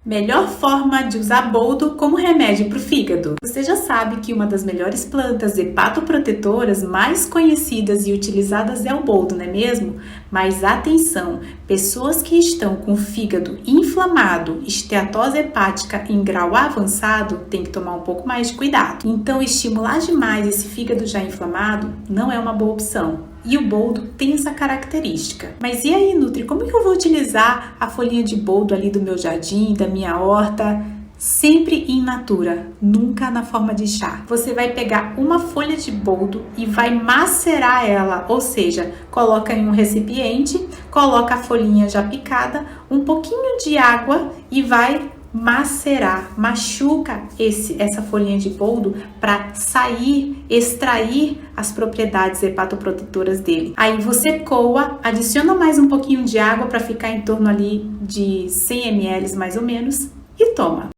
Melhor forma de usar boldo como remédio para o fígado. Você já sabe que uma das melhores plantas hepatoprotetoras mais conhecidas e utilizadas é o boldo, não é mesmo? Mas atenção, pessoas que estão com o fígado inflamado, esteatose hepática em grau avançado, tem que tomar um pouco mais de cuidado. Então, estimular demais esse fígado já inflamado não é uma boa opção. E o boldo tem essa característica. Mas e aí, Nutri, como que eu vou utilizar a folhinha de boldo ali do meu jardim, da minha horta? Sempre in natura, nunca na forma de chá. Você vai pegar uma folha de boldo e vai macerar ela, ou seja, coloca em um recipiente, coloca a folhinha já picada, um pouquinho de água e vai macerar, machuca essa folhinha de boldo para extrair as propriedades hepatoprotetoras dele. Aí você coa, adiciona mais um pouquinho de água para ficar em torno ali de 100 ml mais ou menos e toma.